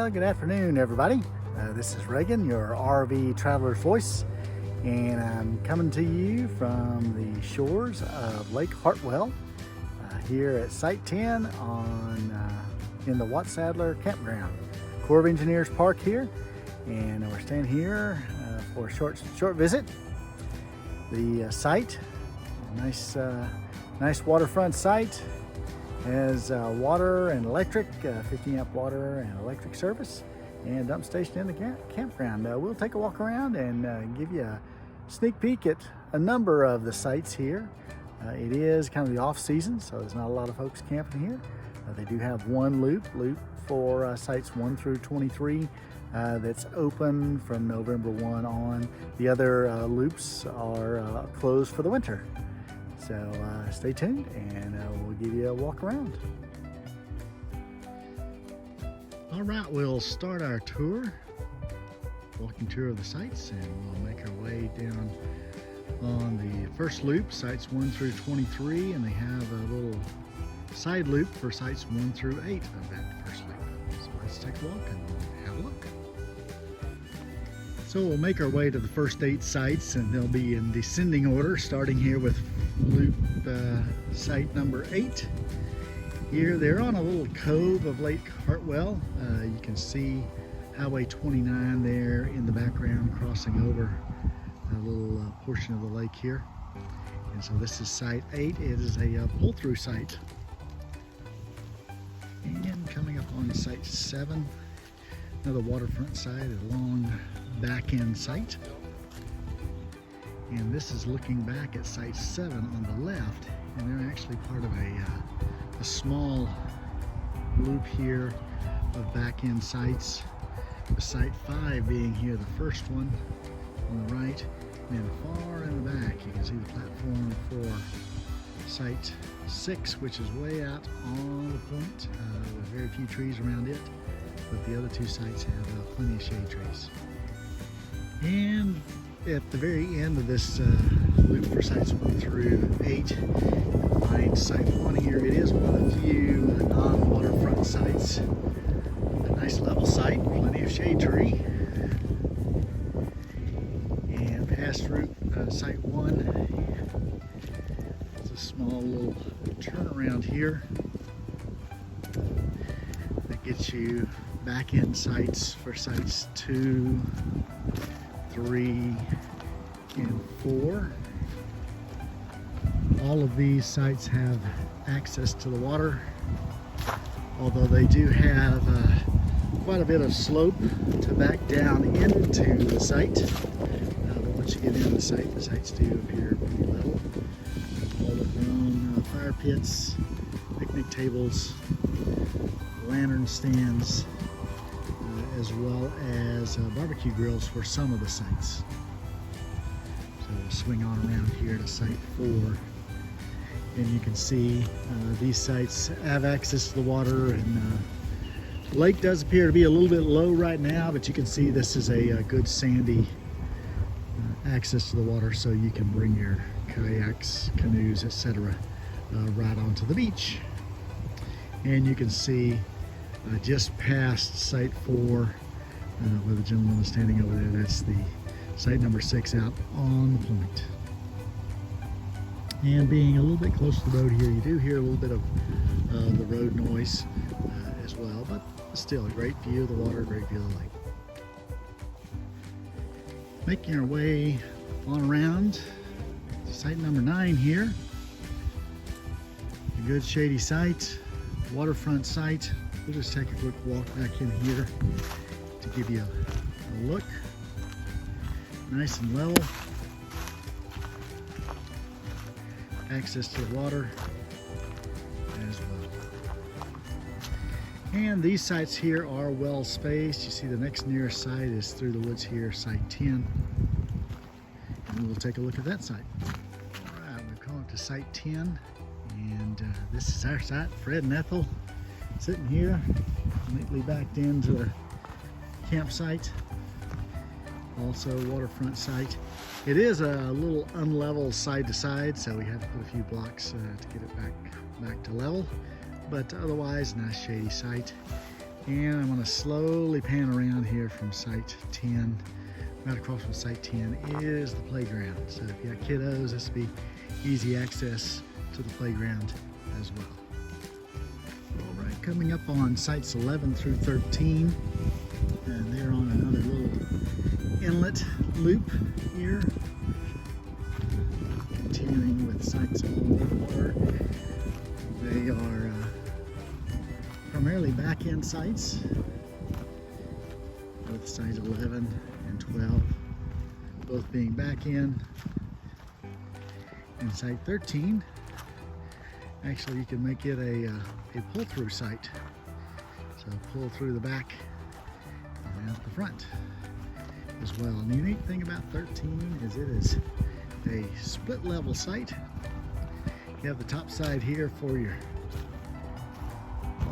Well, good afternoon, everybody. This is Reagan, your RV traveler's voice, and I'm coming to you from the shores of Lake Hartwell here at Site 10 in the Watsadler Campground. Corps of Engineers Park here, and we're staying here for a short visit. The site, nice waterfront site, has water and electric, 50 amp water and electric service, and dump station in the campground. We'll take a walk around and give you a sneak peek at a number of the sites here. It is kind of the off season, so there's not a lot of folks camping here. They do have one loop for sites 1 through 23 that's open from November 1 on. The other loops are closed for the winter. So stay tuned and we'll give you a walk around. All right, we'll start our tour, walking tour of the sites, and we'll make our way down on the first loop, sites 1 through 23, and they have a little side loop for sites 1 through 8 of that first loop. So let's take a walk and have a look. So we'll make our way to the first 8 sites, and they'll be in descending order, starting here with loop site number 8. Here they're on a little cove of Lake Hartwell. You can see Highway 29 there in the background, crossing over a little portion of the lake here. And so this is site 8. It is a pull-through site. And coming up on site 7, another waterfront site, a long back-end site. And this is looking back at site 7 on the left, and they're actually part of a small loop here of back-end sites, with site 5 being here, the first one on the right, and then far in the back you can see the platform for site 6, which is way out on the point with very few trees around it, but the other 2 sites have plenty of shade trees. And at the very end of this loop for sites 1 through 8, you'll find site 1 here. It is one of the few non-waterfront sites. A nice level site, plenty of shade tree. And past route site 1, there's a small little turnaround here that gets you back in sites for sites 2, 3, and 4. All of these sites have access to the water, although they do have quite a bit of slope to back down into the site. But once you get into the sites do appear pretty level. All overgrown fire pits, picnic tables, lantern stands, as well as barbecue grills for some of the sites. So we'll swing on around here to site 4, and you can see these sites have access to the water, and the lake does appear to be a little bit low right now, but you can see this is a good sandy access to the water, so you can bring your kayaks, canoes, etc. Right onto the beach. And you can see just past site 4, where the gentleman is standing over there, that's the site number 6 out on the point. And being a little bit close to the road here, you do hear a little bit of the road noise as well, but still a great view of the water, great view of the lake. Making our way on around to site number 9 here. A good shady site, waterfront site. We'll just take a quick walk back in here to give you a look. Nice and level. Access to the water as well. And these sites here are well spaced. You see the next nearest site is through the woods here, site 10. And we'll take a look at that site. All right, we've come up to site 10, and this is our site, Fred and Ethel. Sitting here, neatly backed into the campsite. Also waterfront site. It is a little unlevel side to side, so we had to put a few blocks to get it back to level. But otherwise, nice shady site. And I'm going to slowly pan around here from site 10. Right across from site 10 is the playground. So if you got kiddos, this will be easy access to the playground as well. All right, coming up on sites 11 through 13, and they're on another little inlet loop here. Continuing with sites along the water. They are primarily back-end sites, with site 11 and 12 both being back-end. And site 13, actually you can make it a pull-through site. So pull through the back and out the front as well. And the unique thing about 13 is it is a split level site. You have the top side here for your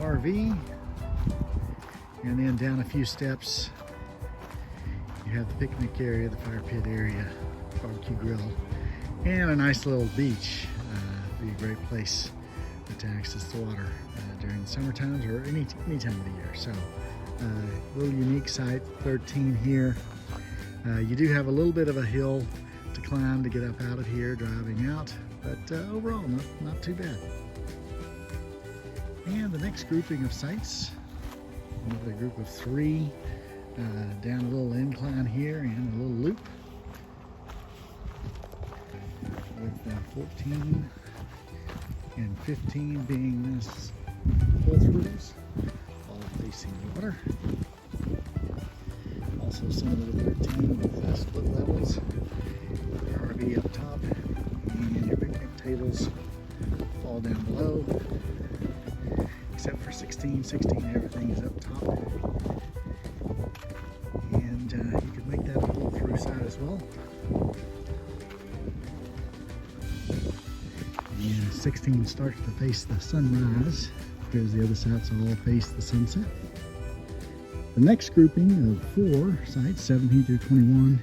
RV, and then down a few steps you have the picnic area, the fire pit area, barbecue grill, and a nice little beach. Be a great place to access the water during the summer times or any time of the year. So little unique site 13 here. You do have a little bit of a hill to climb to get up out of here driving out, but overall not too bad. And the next grouping of sites, another group of 3, down a little incline here and a little loop, with 14 and 15 being this pull-throughs, all facing the water. Also similar to 13 with split levels, your RV up top, and your picnic tables all down below. Except for 16, everything is up top. And you could make that a pull-through side as well. And 16 starts to face the sunrise, because the other sites all face the sunset. The next grouping of 4 sites, 17 through 21,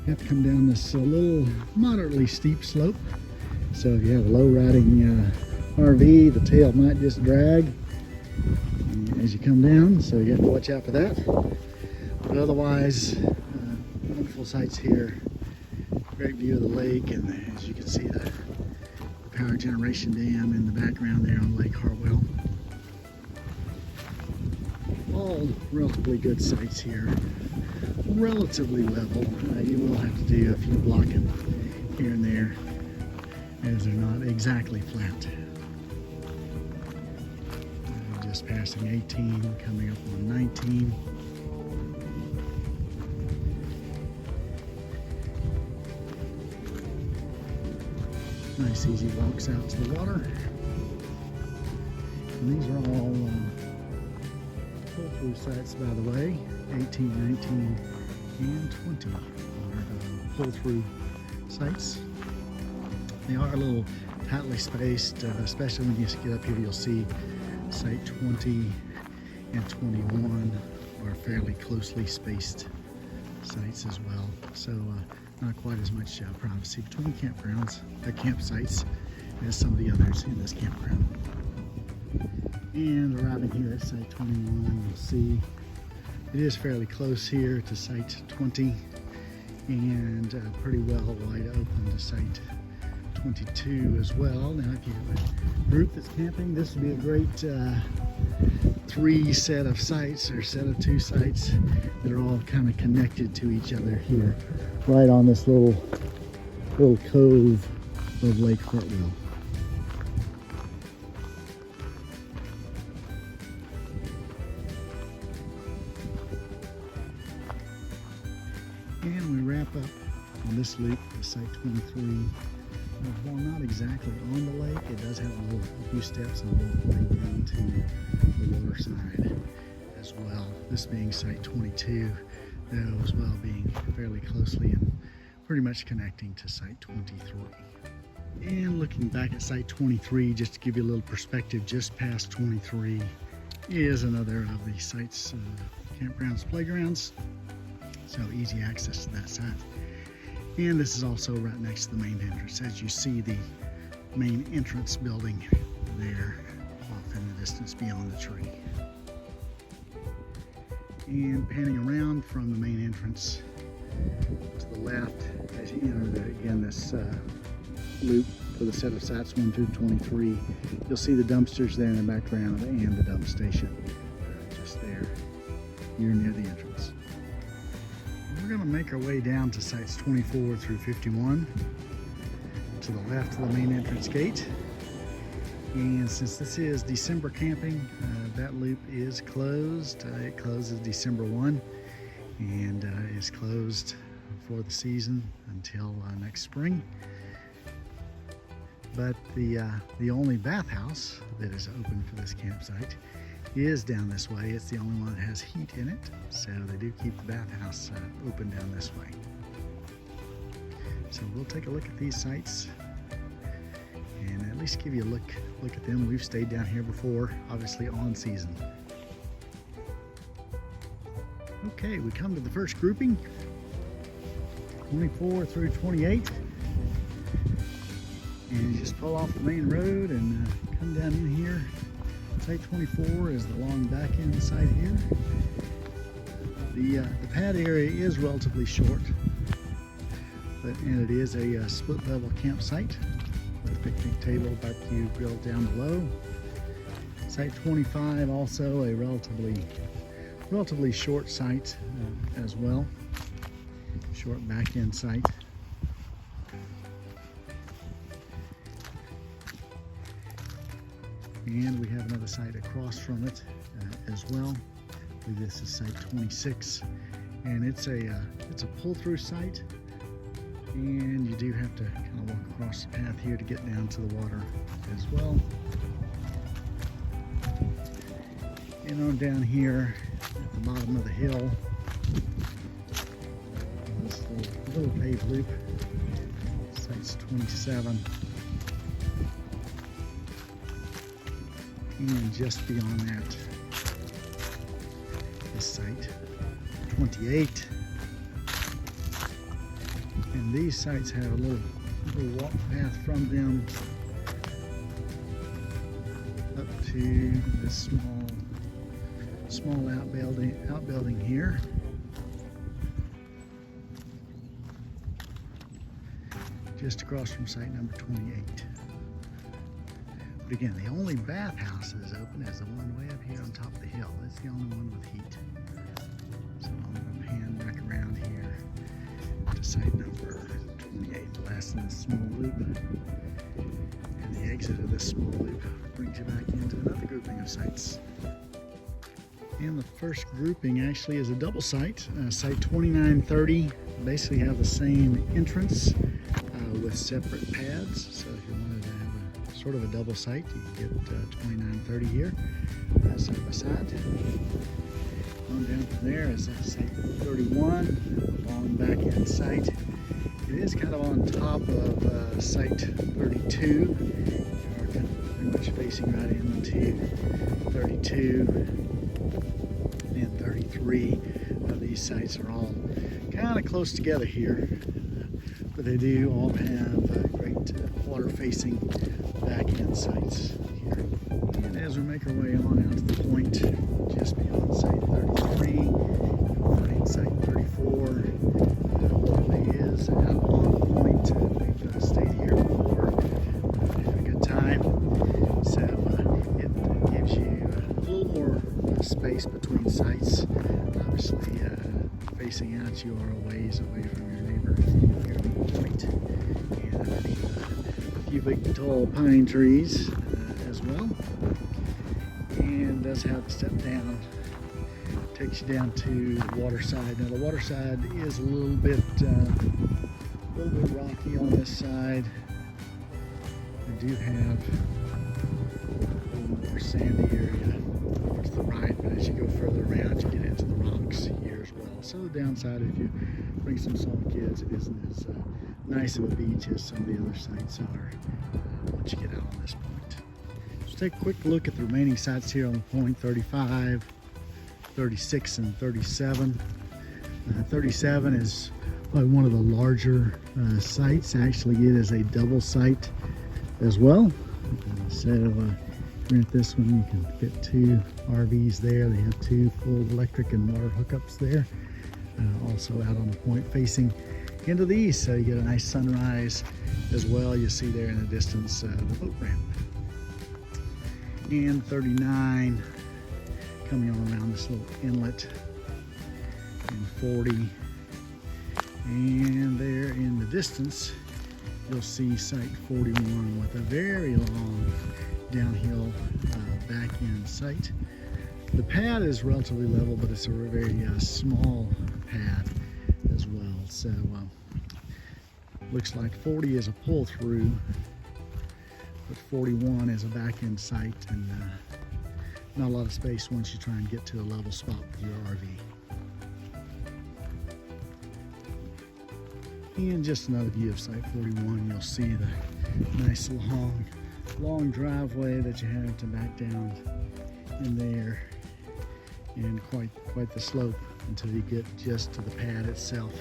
you have to come down this little moderately steep slope. So if you have a low-riding RV, the tail might just drag as you come down, so you have to watch out for that. But otherwise, wonderful sights here. Great view of the lake, and as you can see, the power generation dam in the background there on Lake Hartwell. All relatively good sites here. Relatively level. You will have to do a few blocking here and there, as they're not exactly flat. Just passing 18, coming up on 19. Nice easy walks out to the water. And these are all pull-through sites, by the way. 18, 19, and 20 are pull-through sites. They are a little tightly spaced, especially when you get up here, you'll see site 20 and 21 are fairly closely spaced sites as well. So not quite as much privacy between campsites as some of the others in this campground. And arriving here at site 21, you'll see it is fairly close here to site 20 and pretty well wide open to site 22 as well. Now if you have a group that's camping, this would be a great 3 set of sites, or set of 2 sites that are all kind of connected to each other here, right on this little cove of Lake Hartwell. And we wrap up on this loop at site 23. While not exactly on the lake, it does have a few steps on the way down to the water side as well. This being site 22, though, as well being fairly closely and pretty much connecting to site 23. And looking back at site 23, just to give you a little perspective, just past 23 is another of the site's campgrounds, playgrounds, so easy access to that site. And this is also right next to the main entrance, as you see the main entrance building there off in the distance beyond the tree. And panning around from the main entrance to the left as you enter again this loop for the set of sites 1 through 23. You'll see the dumpsters there in the background and the dump station just there. You're near the entrance. We're going to make our way down to sites 24 through 51 to the left of the main entrance gate. And since this is December camping, that loop is closed. It closes December 1 and is closed for the season until next spring. But the only bathhouse that is open for this campsite is down this way. It's the only one that has heat in it, so they do keep the bathhouse open down this way. So we'll take a look at these sites and at least give you a look at them. We've stayed down here before, obviously on season. Okay, we come to the first grouping, 24 through 28. And you just pull off the main road and come down in here. Site 24 is the long back end site here. The pad area is relatively short, and it is a split level campsite with a picnic table, barbecue grill down below. Site 25 also a relatively short site as well. Short back end site. And we have another site across from it as well. I believe this is site 26, and it's a pull-through site, and you do have to kind of walk across the path here to get down to the water as well. And on down here at the bottom of the hill, this little paved loop, site's 27. And just beyond that, this site, 28. And these sites have a little walk path from them up to this small outbuilding here. Just across from site number 28. But again, the only bathhouse that is open is the one way up here on top of the hill. It's the only one with heat. So I'm going to pan back around here to site number 28, the last in this small loop. And the exit of this small loop brings you back into another grouping of sites. And the first grouping actually is a double site. Site 2930 basically have the same entrance with separate pads. So if you wanted to have sort of a double site, you can get 2930 here, side by side. On down from there is site 31, a long back end site. It is kind of on top of site 32. You are kind of pretty much facing right into 32 and 33. These sites are all kind of close together here, but they do all have great water facing back end sites here. And as we make our way on out to the point just beyond site 33, you'll find site 34. It is out on the point. We've stayed here before, had a good time. So it gives you a little more space between sites. Obviously, facing out, you are a ways away from your neighbor here on the point. And a few big tall pine trees as well, and does have a step down, takes you down to the water side. Now the water side is a little bit rocky on this side. We do have a little more sandy area towards the right, but as you go further around you get into the rocks here as well. So the downside, if you bring some small kids, it isn't as nice of a beach as some of the other sites are once you get out on this point. So take a quick look at the remaining sites here on the point, 35, 36, and 37. 37 is probably one of the larger sites. Actually, it is a double site as well. So rent this one, you can fit 2 RVs there. They have 2 full electric and water hookups there. Also out on the point facing into the east, so you get a nice sunrise as well. You see there in the distance the boat ramp. And 39 coming on around this little inlet, and 40. And there in the distance, you'll see site 41 with a very long downhill back end site. The pad is relatively level, but it's a very small pad as well. So looks like 40 is a pull through, but 41 is a back end site, and not a lot of space once you try and get to a level spot with your RV. And just another view of site 41. You'll see the nice long driveway that you have to back down in there, and quite the slope until you get just to the pad itself.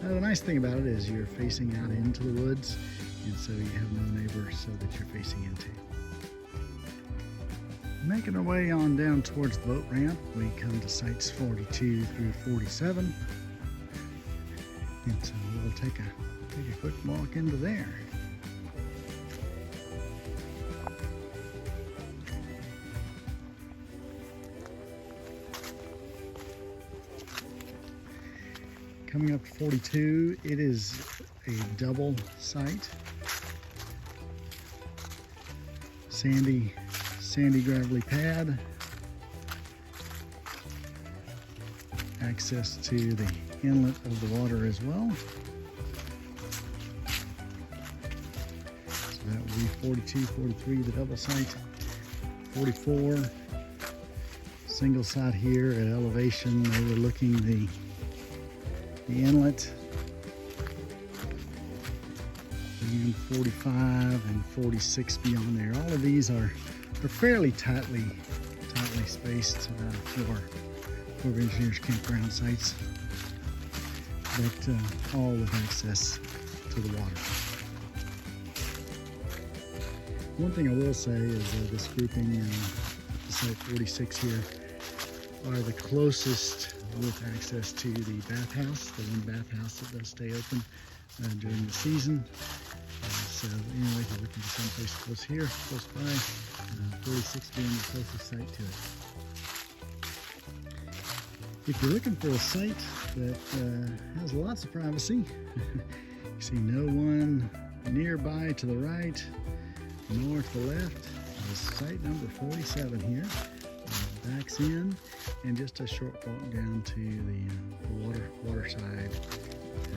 Now, the nice thing about it is you're facing out into the woods, and so you have no neighbors so that you're facing into. Making our way on down towards the boat ramp, we come to sites 42 through 47. And so we'll take a quick walk into there. Coming up to 42, it is a double site. Sandy gravelly pad. Access to the inlet of the water as well. So that would be 42, 43, the double site. 44, single site here at elevation overlooking the inlet. And 45 and 46 beyond there. All of these are fairly tightly spaced for Engineers Campground sites, but all with access to the water. One thing I will say is this grouping, site 46 here, are the closest with access to the bathhouse, the one bathhouse that does stay open during the season. So anyway, if you're looking for someplace close by, 46 being the closest site to it. If you're looking for a site that has lots of privacy, you see no one nearby to the right, nor to the left, is site number 47 here. Backs in, and just a short walk down to the water side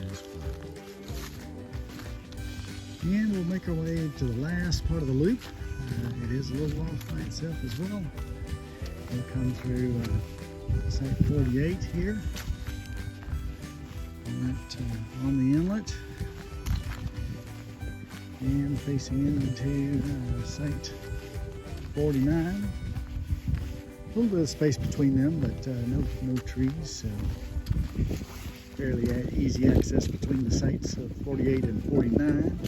as well. And we'll make our way to the last part of the loop. It is a little off by itself as well. We'll come through site 48 here, on the inlet, and facing into site 49. A little bit of space between them, but no trees, so fairly easy access between the sites of 48 and 49.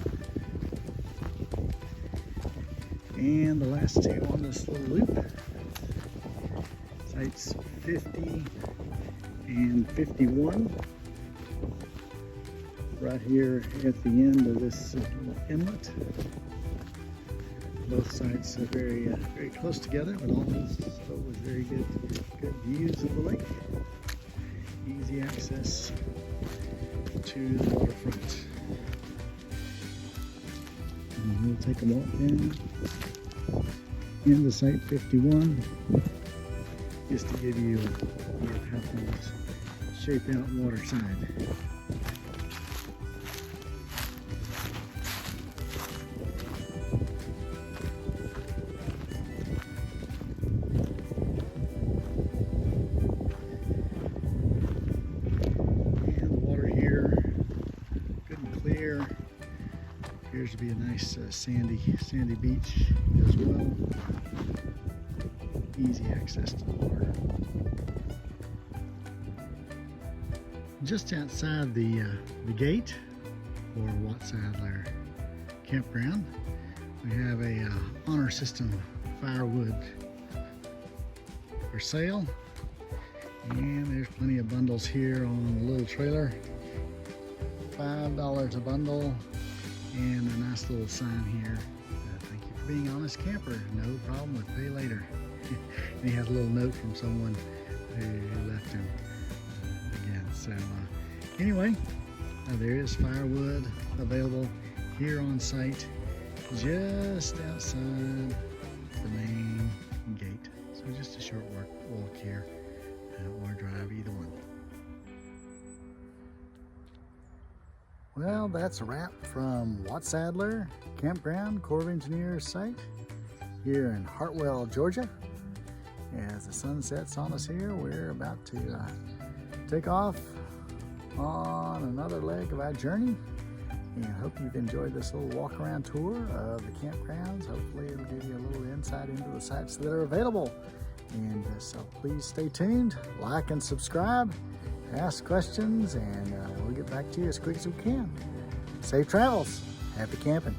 And the last two on this little loop, sites 50 and 51, right here at the end of this inlet. Both sites are very close together, but also with very good views of the lake. Easy access to the waterfront. And we'll take a walk down into site 51, just to give you how things shape out water side. Appears to be a nice sandy beach as well. Easy access to the water. Just outside the gate for Watsadler Campground, we have a honor system firewood for sale. And there's plenty of bundles here on the little trailer. $5 a bundle. And a nice little sign here. Thank you for being honest camper. No problem with pay later. And he has a little note from someone who left him again. So anyway, there is firewood available here on site, just outside the main gate. So just a short walk here, or drive, either one. Well, that's a wrap from Watsadler Campground Corps of Engineers site here in Hartwell, Georgia. As the sun sets on us here, we're about to take off on another leg of our journey. And I hope you've enjoyed this little walk around tour of the campgrounds. Hopefully it'll give you a little insight into the sites that are available. And so please stay tuned, like and subscribe, ask questions, and we'll get back to you as quick as we can. Safe travels. Happy camping.